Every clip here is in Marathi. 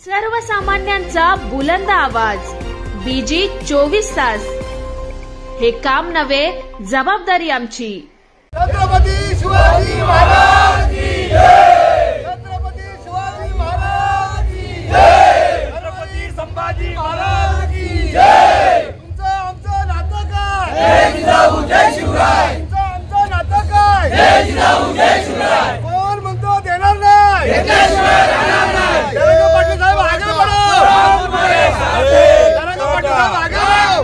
सर्वसामान्यांचा बुलंद आवाज बीजी 24 तास. हे काम नव्हे, जबाबदारी आमची. छत्रपती शिवाजी महाराज की जय. छत्रपती शिवाजी महाराज की जय. छत्रपती संभाजी महाराज की जय. तुमचं आमचं नातं काय? जय जिजाऊ जय शिवराय. तुमचं आमचं नातं काय? जय जिजाऊ जय शिवराय. कोण म्हणतो देणार नाही? घेतल्याशिवाय राहणार नाही. तरंग पाटील साहेब आगे बढ़ो. तरंग पाटील साहेब आगे बढ़ो.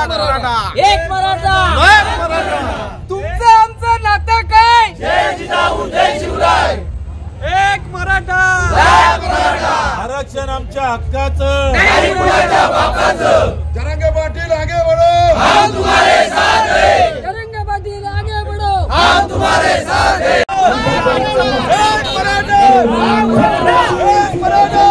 मराठा एक मराठा. तुमचं आमचं नातं काय? जय जिजाऊ जय शिवराय. एक मराठा. आरक्षण आमच्या हक्काचं, नाही कुणाच्या बापाचं. तरंग पाटील आगे बढ़ो. हम तुम्हारे साथ हैं. तरंग पाटील आगे बढ़ो. हम तुम्हारे साथ हैं. एक मराठा. एक मराठा.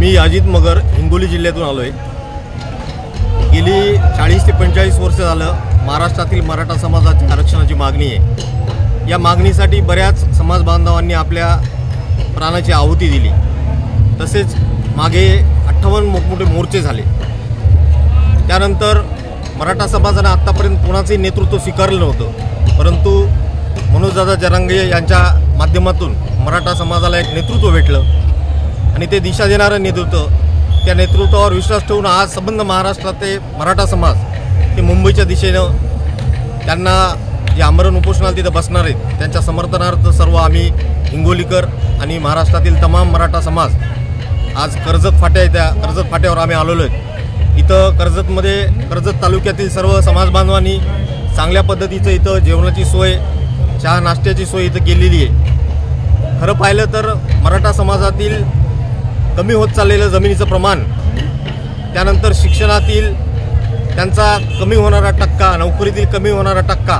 मी अजित मगर हिंगोली जिल्ह्यातून आलो आहे. गेली 40 ते 45 वर्ष झालं महाराष्ट्रातील मराठा समाजाची आरक्षणाची मागणी आहे. या मागणीसाठी बऱ्याच समाज बांधवांनी आपल्या प्राणाची आहुती दिली. तसेच मागे 58 मोठमोठे मोर्चे झाले. त्यानंतर मराठा समाजाने आत्तापर्यंत कोणाचंही नेतृत्व स्वीकारलं नव्हतं, परंतु मनोजदादा जरांगे यांच्या माध्यमातून मराठा समाजाला एक नेतृत्व भेटलं आणि ते दिशा देणारं नेतृत्व, त्या नेतृत्वावर विश्वास ठेवून आज संबंध महाराष्ट्राचे मराठा समाज ते मुंबईच्या दिशेनं त्यांना जे आमरण उपोषणाला तिथं बसणार आहेत त्यांच्या समर्थनार्थ सर्व आम्ही हिंगोलीकर आणि महाराष्ट्रातील तमाम मराठा समाज आज कर्जत फाट्यावर आम्ही आलेलो आहेत. इथं कर्जत तालुक्यातील सर्व समाज बांधवांनी चांगल्या पद्धतीचं इथं जेवणाची सोय, चहा नाश्त्याची सोय इथं केलेली आहे. खरं पाहिलं तर मराठा समाजातील कमी होत चाललेलं जमिनीचं प्रमाण, त्यानंतर शिक्षणातील त्यांचा कमी होणारा टक्का, नोकरीतील कमी होणारा टक्का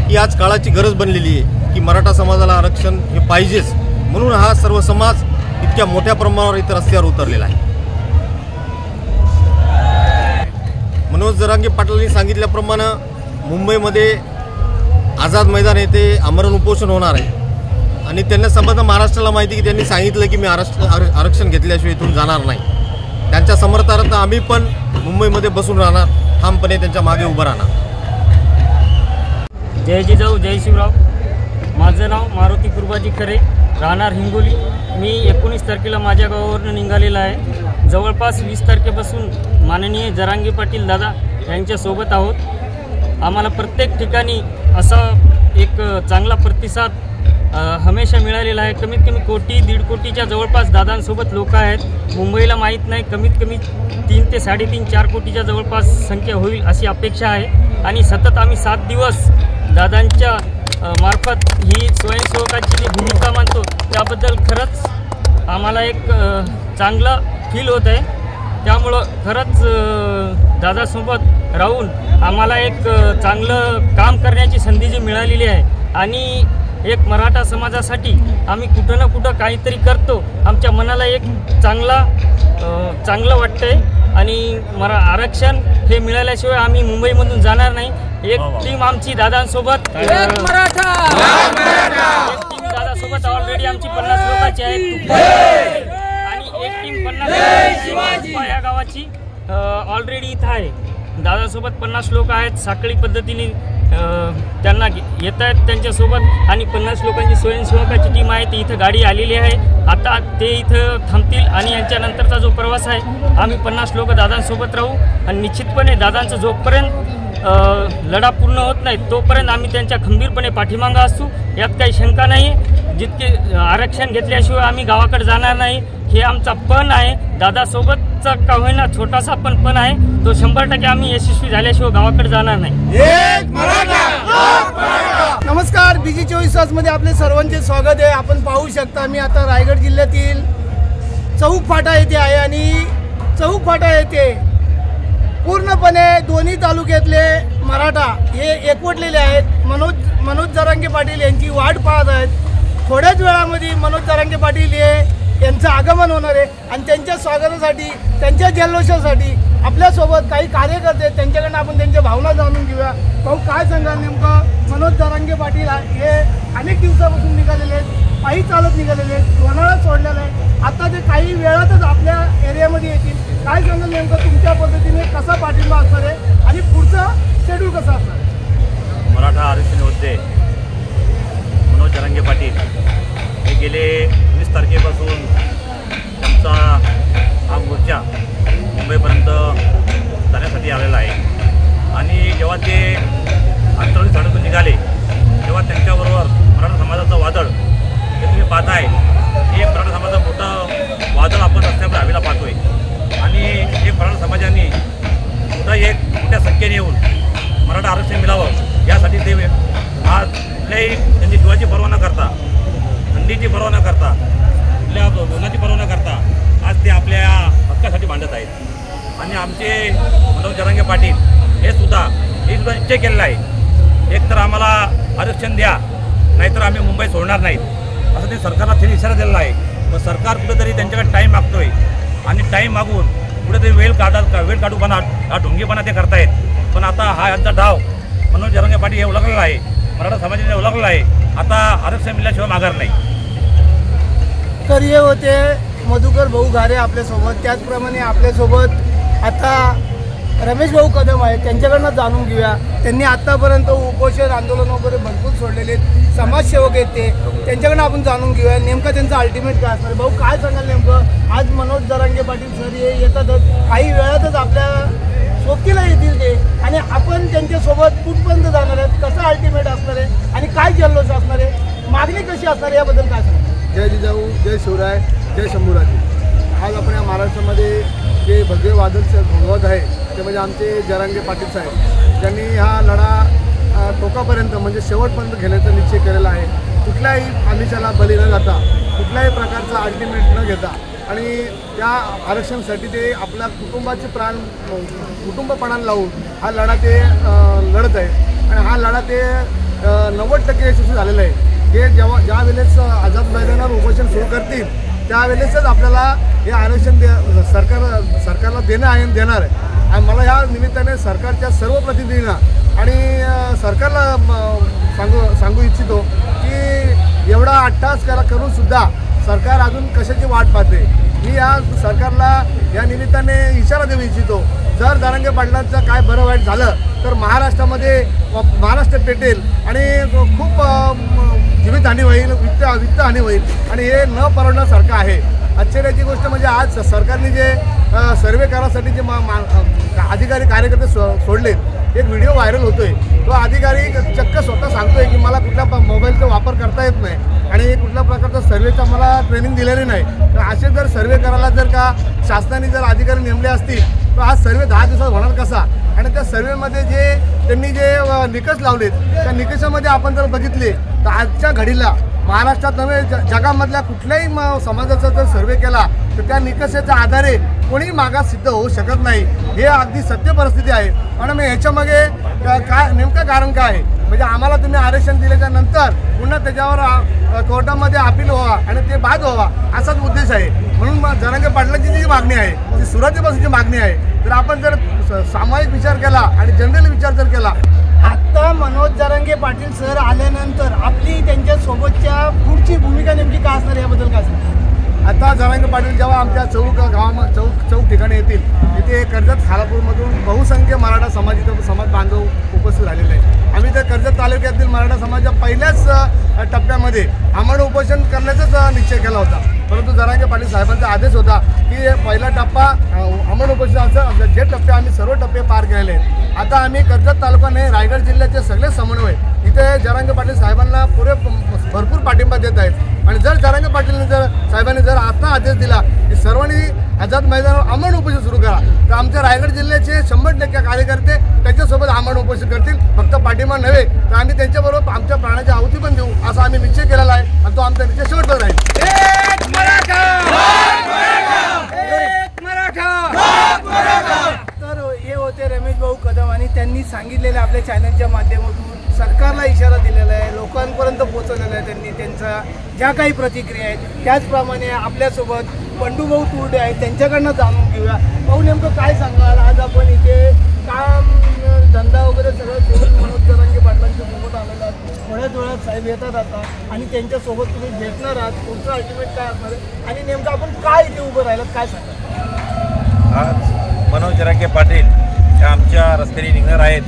ही आज काळाची गरज बनलेली आहे की मराठा समाजाला आरक्षण हे पाहिजेच. म्हणून हा सर्व समाज इतक्या मोठ्या प्रमाणावर इथं रस्त्यावर उतरलेला आहे. मनोज जरांगे पाटलांनी सांगितल्याप्रमाणे मुंबईमध्ये आझाद मैदान येथे आमरण उपोषण होणार आहे आणि त्यांना संबंध महाराष्ट्राला माहिती की त्यांनी सांगितलं की मी आरक्षण घेतल्याशिवाय इथून जाणार नाही. त्यांच्या समर्थनार्थ आम्ही पण मुंबईमध्ये बसून राहणार, ठामपणे त्यांच्या मागे उभं राहणार. जय जिजाऊ जय शिवराव. माझं नाव मारुती कुर्बाजी खरे, राहणार हिंगोली. मी 19 तारखेला माझ्या गावावरून निघालेला आहे. जवळपास 20 तारखेपासून माननीय जरांगे पाटील दादा यांच्यासोबत आहोत. आम्हाला प्रत्येक ठिकाणी असा एक चांगला प्रतिसाद हमेशा मिळालेला आहे. कमीत कमी 1-1.5 कोटीच्या जवळपास दादांसोबत लोक आहेत. मुंबईला माहीत नाही, कमीत कमी 3 ते 3.5-4 कोटीच्या जवळपास संख्या होईल अशी अपेक्षा आहे. आणि सतत आम्ही 7 दिवस दादांच्या मार्फत ही स्वयंसेवकाची जी भूमिका मानतो त्याबद्दल खरंच आम्हाला एक चांगलं फील होत आहे. त्यामुळं खरंच दादासोबत राहून आम्हाला एक चांगलं काम करण्याची संधी जी मिळालेली आहे आणि एक मराठा समाजासाठी आम्ही कुठं ना कुठं काहीतरी करतो. आमच्या मनाला एक चांगलं वाटतं आहे आणि आरक्षण हे मिळाल्याशिवाय आम्ही मुंबईमधून जाणार नाही. एक टीम आमची दादांसोबत, एक टीम दादासोबत ऑलरेडी आमची 50 लोकांची आहे आणि एक टीम 50 या गावाची ऑलरेडी इथं आहे. दादासोबत 50 लोक आहेत. साखळी पद्धतीने त्यांना येत आहेत त्यांच्यासोबत आणि 50 लोकांची स्वयंसेवकाची टीम आहे ती इथं गाडी आलेली आहे. आता ते इथं थांबतील आणि यांच्यानंतरचा जो प्रवास आहे आम्ही 50 लोक दादांसोबत राहू आणि निश्चितपणे दादांचं जोपर्यंत लढा पूर्ण होत नाही तोपर्यंत आम्ही त्यांच्या खंबीरपणे पाठीमागं असू, यात काही शंका नाही. जितके आरक्षण घेतल्याशिवाय आम्ही गावाकडे जाणार नाही हे आमचा पण आहे. दादासोबतचा का होईना छोटासा पण आहे तो 100% आम्ही यशस्वी झाल्याशिवाय गावाकडे जाणार नाही. नमस्कार, बीजी 24 तासमध्ये आपले सर्वांचे स्वागत आहे. आपण पाहू शकता मी आता रायगड जिल्ह्यातील चौक फाटा येथे आहे आणि चौक फाटा येथे पूर्णपणे दोन्ही तालुक्यातले मराठा हे एकवटलेले आहेत. मनोज जरांगे पाटील यांची वाट पाहत आहेत. थोड्याच वेळामध्ये मनोज जरांगे पाटील यांचं आगमन होणार आहे आणि त्यांच्या स्वागतासाठी, त्यांच्या जल्लोषासाठी आपल्यासोबत काही कार्यकर्ते आहेत. त्यांच्याकडनं आपण त्यांच्या भावना जाणून घेऊया. भाऊ, काय सांगाल नेमकं? मनोज जरांगे पाटील हे अनेक दिवसापासून निघालेले आहेत, पायी चालत निघालेले आहेत, लोणावळा सोडलेलं आहे. आता ते काही वेळातच आपल्या एरियामध्ये येतील. काय सांगाल नेमकं तुमच्या पद्धतीने कसा पाठिंबा असणार आहे आणि पुढचा शेड्यूल कसा असणार आहे? मराठा आरक्षण होते मनोज जरांगे पाटील हे गेले 20 तारखेपासून त्यांचा हा मोर्चा मुंबईपर्यंत जाण्यासाठी आलेला आहे आणि जेव्हा ते अंतराळी साडून निघाले तेव्हा त्यांच्याबरोबर मराठा समाजाचं वादळ हे तुम्ही पाहताय. हे मराठा समाजाचं मोठं वादळ आपण रस्त्यावर हवेला पाहतोय आणि हे मराठा समाजाने मोठ्या संख्येने येऊन मराठा आरक्षण मिळावं यासाठी ते आज कुठल्याही त्यांची जीवाची पर्वा न करता, थंडीची पर्वा न करता, कुठल्या उन्हाची पर्वा न करता आज ते आपल्या हक्कासाठी भांडत आहेत. आणि आमचे मनोज जरांगे पाटील हे सुद्धा निश्चय केलेला आहे, एक तर आम्हाला आरक्षण द्या नाहीतर आम्ही मुंबई सोडणार नाहीत असं ते सरकारला इशारा दिलेला आहे. मग सरकार कुठेतरी त्यांच्याकडे टाईम मागतोय आणि टाईम मागून कुठेतरी वेळ काढूपणा हा ढोंगीपणा ते करतायत. पण आता हा यांचा डाव मनोज जरांगे पाटील हे ओळखलेला आहे, मराठा समाजाने ओळखलेला आहे. आता आरक्षण मिळाल्याशिवाय माघार नाही. तर हे होते मधुकर भाऊ घारे आपल्यासोबत. त्याचप्रमाणे आपल्यासोबत आता रमेश भाऊ कदम आहेत, त्यांच्याकडनं जाणून घेऊया. त्यांनी आत्तापर्यंत उपोषण आंदोलन वगैरे भरपूर सोडलेले आहेत, समाजसेवक आहेत ते, त्यांच्याकडनं आपण जाणून घेऊया नेमकं त्यांचं अल्टिमेट काय असणार. भाऊ काय सांगाल नेमकं, आज मनोज जरांगे पाटील सर हे येतातच, काही वेळातच आपल्या सोबतीला येतील ते, आणि आपण त्यांच्यासोबत कुठपर्यंत जाणार आहेत, कसं अल्टिमेट असणार आहे आणि काय जल्लोष असणार आहे, मागणी कशी असणार आहे, याबद्दल काय सांगणार. जय जिजाऊ, जय शिवराय, जय शंभूराजे. आज आपण या महाराष्ट्रामध्ये जे भगवे वादळ घोंगवत आहे ते म्हणजे आमचे जरांगे पाटील साहेब, ज्यांनी हा लढा टोकापर्यंत म्हणजे शेवटपर्यंत घेण्याचा निश्चय केलेला आहे. कुठल्याही आमिषाला बळी न जाता, कुठल्याही प्रकारचा अल्टिमेट न घेता, आणि त्या आरक्षणासाठी ते आपल्या कुटुंबाचे कुटुंबपणाला लावून हा लढा ते लढत आहे. आणि हा लढा ते 90% यशस्वी झालेला आहे. हे ज्या वेळेस आझाद मैदानावर उपोषण सुरू करतील त्यावेळेसच आपल्याला हे आरक्षण सरकारला देणं आहे, देणार आहे. आणि मला या निमित्ताने सरकारच्या सर्व प्रतिनिधींना आणि सरकारला सांगू इच्छितो की एवढा अट्टहास करूनसुद्धा सरकार अजून कशाची वाट पाहते. मी या सरकारला या निमित्ताने इशारा देऊ इच्छितो, जर जरांगे पाटलांचं काय बरं वाईट झालं तर महाराष्ट्र पेटेल आणि खूप जीवितहानी होईल, वित्तहानी होईल, आणि हे न परवडण्यासारखं आहे. आश्चर्याची गोष्ट म्हणजे आज सरकारने जे सर्वे करासाठी जे अधिकारी कार्यकर्ते सोडलेत, एक व्हिडिओ व्हायरल होतोय. तो अधिकारी चक्क स्वतः सांगतोय की मला कुठल्या मोबाईलचा वापर करता येत नाही आणि कुठल्या प्रकारचा सर्वेचा मला ट्रेनिंग दिलेली नाही. तर असे जर सर्वे करायला जर का शासनाने जर अधिकारी नेमले असतील तर हा सर्वे 10 दिवसात होणार कसा. आणि त्या सर्वेमध्ये त्यांनी जे निकष लावलेत त्या निकषामध्ये आपण जर बघितले तर आजच्या घडीला महाराष्ट्रात नव्हे जगामधल्या कुठल्याही समाजाचा जर सर्वे केला तर त्या निकषाच्या आधारे कोणीही मागास सिद्ध होऊ शकत नाही. हे अगदी सत्य परिस्थिती आहे. आणि ह्याच्यामागे काय नेमकं कारण काय आहे, म्हणजे आम्हाला तुम्ही आरक्षण दिल्याच्या नंतर पुन्हा त्याच्यावर कोर्टामध्ये अपील व्हावा आणि ते बाद व्हावा असाच उद्देश आहे. म्हणून जरांगे पाटलांची जी मागणी आहे ती सुरुवातीपासूनची मागणी आहे. तर आपण जर सामायिक विचार केला आणि जनरल विचार जर केला, आता मनोज जरांगे पाटील सर आल्यानंतर आपली त्यांच्या सोबतच्या पुढची भूमिका नेमकी काय असणार याबद्दल काय सांगणार. आता जरांगे पाटील जेव्हा आमच्या चौक ठिकाणी येतील, तिथे कर्जत खालापूरमधून बहुसंख्य मराठा समाज बांधव उपस्थित झालेले आहेत. आम्ही तर कर्जत तालुक्यातील मराठा समाजाच्या पहिल्याच टप्प्यामध्ये आम्हाला उपोषण करण्याचाच निश्चय केला होता. परंतु जरांगे पाटील साहेबांचा आदेश होता की पहिला टप्पा आम्हाला उपोषणाचं जे टप्पे आम्ही सर्व टप्पे पार केलेले आहेत. आता आम्ही कर्जत तालुका नाही, रायगड जिल्ह्याचे सगळे समन्वय इथे जरांगे पाटील साहेबांना भरपूर पाठिंबा देत आहेत. आणि जर जरांगे पाटील साहेबांनी जर आता आदेश दिला की सर्वांनी आझाद मैदानावर आमरण उपोषण सुरू करा, तर आमच्या रायगड जिल्ह्याचे 100% कार्यकर्ते त्याच्यासोबत आमरण उपोषण करतील. फक्त पाठिंबा नव्हे तर आम्ही त्यांच्याबरोबर आमच्या प्राणाची आहुती पण देऊ असा आम्ही निश्चय केलेला आहे. आणि तो आमचा निश्चय शेवटचा राहील. तर हे होते रमेश भाऊ कदम, आणि त्यांनी सांगितलेलं आपल्या चॅनलच्या माध्यमातून सरकारला इशारा दिलेला आहे, लोकांपर्यंत पोहोचवलेला आहे त्यांनी त्यांच्या ज्या काही प्रतिक्रिया आहेत. त्याचप्रमाणे आपल्यासोबत बंडूभाऊ तुर्डे आहेत, त्यांच्याकडनं जाणून घेऊया. भाऊ नेमकं काय सांगाल, आज आपण इथे काम धंदा वगैरे सगळं सोडून मनोज जरांगे पाटलांच्या सोबत आलेला आहात. थोड्या वेळात साहेब येतात आता आणि त्यांच्यासोबत तुम्ही भेटणार आहात. पुढचं अल्टिमेट काय असणार आहे आणि नेमकं आपण काय इथे उभं राहिलात काय सांगाल. आज मनोज जरांगे पाटील हे आमच्या रस्त्याने निघणार आहेत.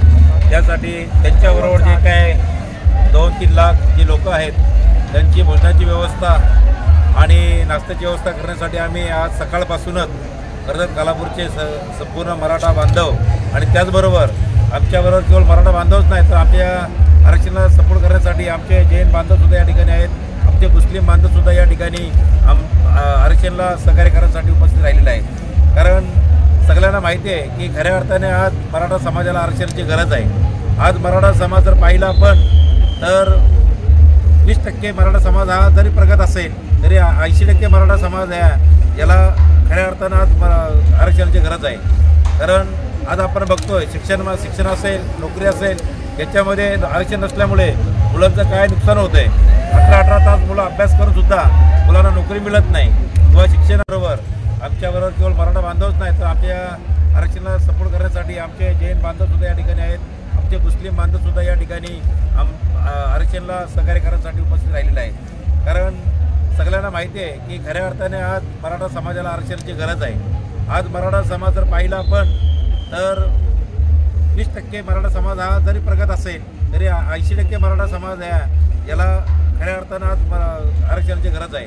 त्यासाठी त्यांच्याबरोबर जे काय 2-3 लाख जे लोक आहेत त्यांची भोजनाची व्यवस्था आणि नाश्त्याची व्यवस्था करण्यासाठी आम्ही आज सकाळपासूनच कर्जत खालापूरचे संपूर्ण मराठा बांधव आणि त्याचबरोबर आमच्याबरोबर केवळ मराठा बांधवच नाही तर आमच्या आरक्षणाला सपोर्ट करण्यासाठी आमचे जैन बांधवसुद्धा या ठिकाणी आहेत, आमचे मुस्लिम बांधवसुद्धा या ठिकाणी आरक्षणाला सहकार्य करण्यासाठी उपस्थित राहिलेले आहेत. कारण सगळ्यांना माहिती आहे की खऱ्या अर्थाने आज मराठा समाजाला आरक्षणाची गरज आहे. आज मराठा समाज जर पाहिला आपण तर 20% मराठा समाज हा जरी प्रगत असेल तरी 80% मराठा समाज याला खऱ्या अर्थानं आज आरक्षणाची गरज आहे. कारण आज आपण बघतोय शिक्षण असेल, नोकरी असेल, याच्यामध्ये आरक्षण नसल्यामुळे मुलांचं काय नुकसान होतं आहे. 18 तास मुलं अभ्यास करून सुद्धा मुलांना नोकरी मिळत नाही किंवा शिक्षणाबरोबर आमच्याबरोबर केवळ मराठा बांधवच नाही तर आमच्या आरक्षणाला सपोर्ट करण्यासाठी आमचे जैन बांधवसुद्धा या ठिकाणी आहेत, आमचे मुस्लिम बांधवसुद्धा या ठिकाणी आरक्षणाला सहकार्य करण्यासाठी उपस्थित राहिलेले आहे. कारण सगळ्यांना माहिती आहे की खऱ्या अर्थाने आज मराठा समाजाला आरक्षणाची गरज आहे. आज मराठा समाज जर पाहिला आपण तर 20% मराठा समाज हा जरी प्रगत असेल तरी 80% मराठा समाज याला खऱ्या अर्थानं आज आरक्षणाची गरज आहे.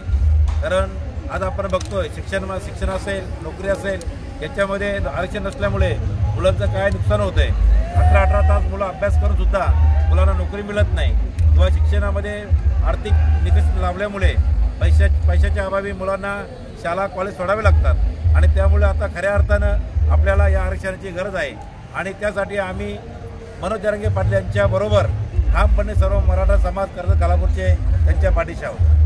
कारण आज आपण बघतोय शिक्षण असेल, नोकरी असेल, याच्यामध्ये आरक्षण नसल्यामुळे मुलांचं काय नुकसान होतं आहे. 18 तास मुलं अभ्यास करून सुद्धा मुलांना नोकरी मिळत नाही किंवा शिक्षणामध्ये आर्थिक निकष लावल्यामुळे पैशाच्या अभावी मुलांना शाळा कॉलेज सोडावे लागतात आणि त्यामुळे आता खऱ्या अर्थानं आपल्याला या आरक्षणाची गरज आहे आणि त्यासाठी आम्ही मनोज जरांगे पाटील यांच्याबरोबर ठामपणे सर्व मराठा समाज कर्जत खालापूरचे त्यांच्या पाठीशी आहोत.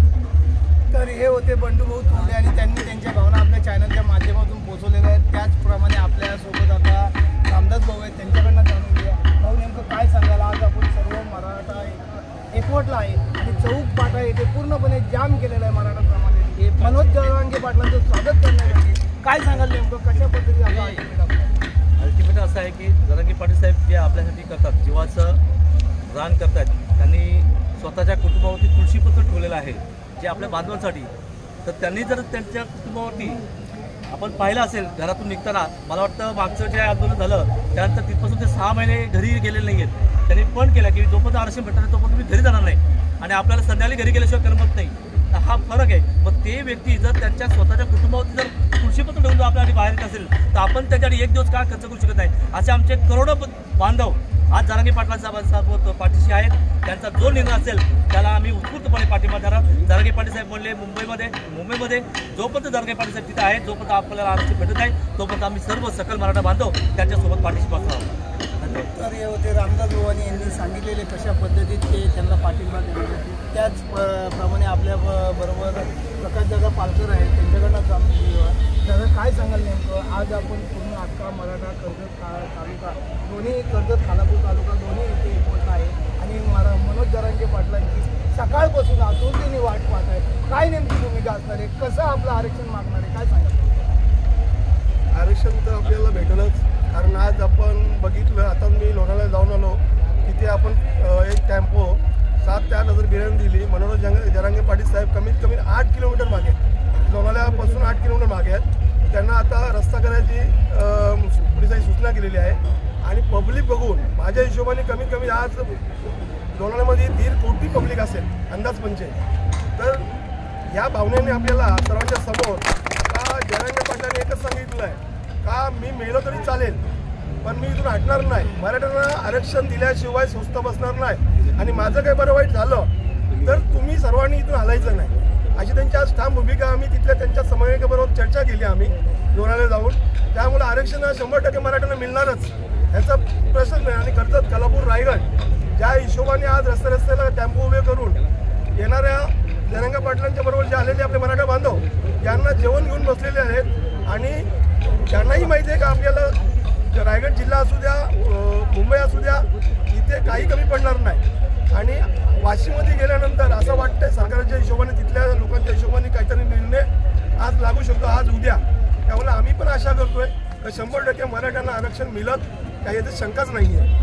तर हे होते बंडूभाऊ थोडे आणि त्यांनी त्यांच्या भावना आपल्या चॅनलच्या माध्यमातून पोहोचवलेल्या आहेत. त्याचप्रमाणे आपल्यासोबत आता रामदास भाऊ आहेत, त्यांच्याकडनं जाणून घ्या. भाऊ नेमकं काय सांगाल, आज आपण सर्व मराठा एकवटला आहे आणि चौक फाटा येथे पूर्णपणे जाम केलेला आहे मराठा समाजाने मनोज जरांगे पाटलांचं स्वागत करण्यासाठी. काय सांगाल नेमकं कशा पद्धतीने अल्टिमेट असं आहे की जरांगे पाटील साहेब जे आपल्यासाठी करतात, जीवाचं रान करतात, त्यांनी स्वतःच्या कुटुंबावरती तुळशीपत्र ठेवलेलं आहे जे आपल्या बांधवांसाठी. तर त्यांनी जर त्यांच्या कुटुंबावरती आपण पाहिलं असेल घरातून निघताना, मला वाटतं मागचं जे आंदोलन झालं त्यानंतर तिथपासून ते 6 महिने घरी गेलेले नाही आहेत. त्यांनी पण केला की जोपर्यंत आरक्षण भेटणार नाही तोपर्यंत मी घरी जाणार नाही आणि आपल्याला संध्याकाळी घरी गेल्याशिवाय करमत नाही. तर हा फरक आहे. मग ते व्यक्ती जर त्यांच्या स्वतःच्या कुटुंबावरती जर तुळशीपत्र ठेवून जर आपल्यासाठी बाहेर येत असेल तर आपण त्याच्यासाठी एक दिवस का खर्च करू शकत नाही. असे आमचे करोडो बांधव आज जरांगे पाटलांचा पाठीशी आहेत. त्यांचा जो निर्णय असेल त्याला आम्ही उत्स्फूर्तपणे पाठिंबा देणार. जरांगे पाटील साहेब बोलले मुंबईमध्ये जोपर्यंत जरांगे पाटील साहेब तिथे आहेत, जोपर्यंत आपल्याला आरक्षण भेटत आहे तोपर्यंत आम्ही सर्व सकल मराठा बांधव त्यांच्यासोबत पाठीशी बसणार आहोत. तर हे होते रामदास भाऊ यांनी सांगितलेले कशा पद्धतीत ते त्यांना पाठिंबा देणार होते. त्याचप्रमाणे आपल्या बरोबर प्रकाशदादा पालकर आहेत, त्यांच्याकडनं जाणून घेऊया. दादा काय सांगाल नेमकं, आज आपण पूर्ण अख्खा मराठा कर्जत तालुका दोन्ही कर्जत खालापूर तालुका दोन्ही इथे एकवटला आहे आणि मनोज जरांगे पाटलांची सकाळपासून आतुरतेने वाट पाहत आहे. काय नेमकी भूमिका असणार आहे, कसं आपलं आरक्षण मागणार आहे, काय सांगाल? आरक्षण तर आपल्याला भेटलंच. कारण आज आपण बघितलं, आता मी लोणावळ्याला जाऊन आलो, तिथे आपण एक टेम्पो 7 ते 8 हजार बिर्याणी दिली. मनोज जरांगे पाटील साहेब कमीत कमी 8 किलोमीटर मागे, लोणावळ्यापासून 8 किलोमीटर मागे आहेत. त्यांना आता रस्ता करायची पोलिसांनी सूचना केलेली आहे आणि पब्लिक बघून माझ्या हिशोबाने कमीत कमी आज लोणावळ्यामध्ये 1.5 कोटी पब्लिक असेल अंदाज पंचे. तर या भावनेने आपल्याला सर्वांच्या समोर का जरांगे पाटलांनी एकच सांगितलं आहे का मी मेलो तरी चालेल पण मी इथून हटणार नाही, मराठ्यांना आरक्षण दिल्याशिवाय स्वस्थ बसणार नाही आणि माझं काही बरं वाईट झालं तर तुम्ही सर्वांनी इथून हलायचं नाही, अशी त्यांची आज ठाम भूमिका. आम्ही तिथल्या त्यांच्या समन्वयकाबरोबर चर्चा केली आम्ही लोणावळ्याला जाऊन. त्यामुळे आरक्षण 100% मराठ्यांना मिळणारच ह्याचा प्रश्न नाही. आणि कर्जत खालापूर रायगड ज्या हिशोबाने आज रस्त्याला टेम्पो उभे करून येणाऱ्या जरांगे पाटलांच्या बरोबर जे आलेले आपले मराठा बांधव यांना जेवण घेऊन बसलेले आहेत आणि त्यांनाही माहिती आहे का आपल्याला रायगड जिल्हा असू द्या, मुंबई असू द्या, इथे काही कमी पडणार नाही. आणि वाशीमध्ये गेल्यानंतर असं वाटतंय सरकारच्या हिशोबाने तिथल्या लोकांच्या हिशोबाने काहीतरी निर्णय आज लागू शकतो, आज उद्या. त्यामुळे आम्ही पण आशा करतोय की 100% मराठ्यांना आरक्षण मिळत, काही याची शंकाच नाही आहे.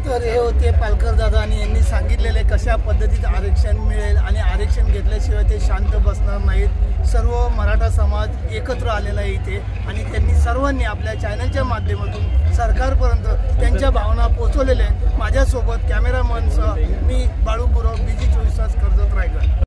तर हे होते पालकर दादा आणि यांनी सांगितलेले कशा पद्धतीत आरक्षण मिळेल आणि आरक्षण घेतल्याशिवाय ते शांत बसणार नाहीत. सर्व मराठा समाज एकत्र आलेला आहे इथे आणि त्यांनी सर्वांनी आपल्या चॅनलच्या माध्यमातून सरकारपर्यंत त्यांच्या भावना पोहोचवलेल्या आहेत. माझ्यासोबत कॅमेरामनसह मी बाळू गुरव, BG 24 तास कर्जत रायगड.